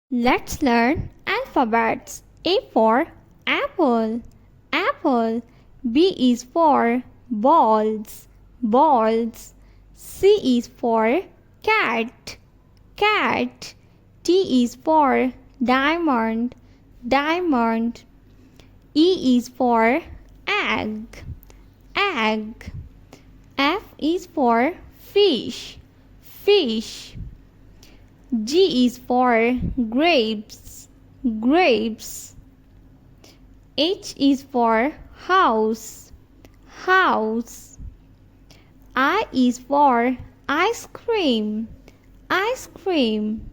Let's learn alphabets. A for apple, apple. B is for balls, balls. C is for cat, cat. T is for diamond, diamond. E is for egg, egg. F is for fish, fish. G is for grapes, grapes. H is for house, house. I is for ice cream, ice cream.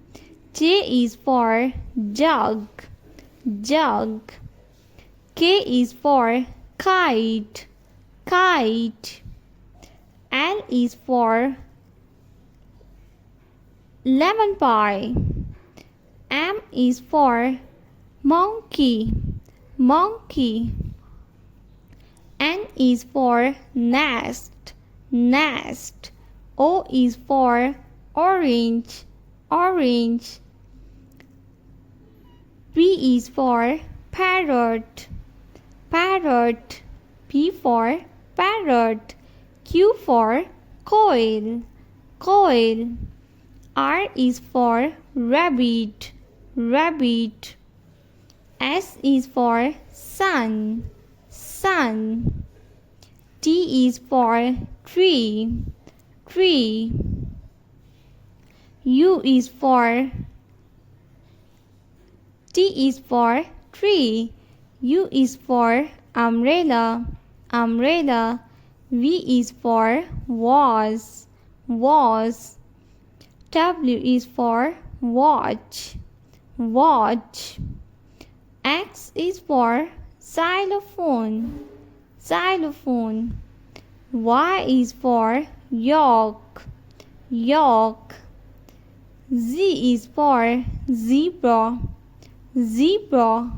J is for jug, jug. K is for kite, kite. L is for lemon pie. M is for monkey, monkey. N is for nest, nest. O is for orange, orange. P is for parrot, parrot. P for parrot. Q for coil, coil. R is for rabbit, rabbit. S is for sun, sun. T is for tree, tree. U is for T is for tree. U is for umbrella, umbrella. V is for vase, vase. W is for watch, watch. X is for xylophone, xylophone. Y is for york, york. Z is for zebra, zebra.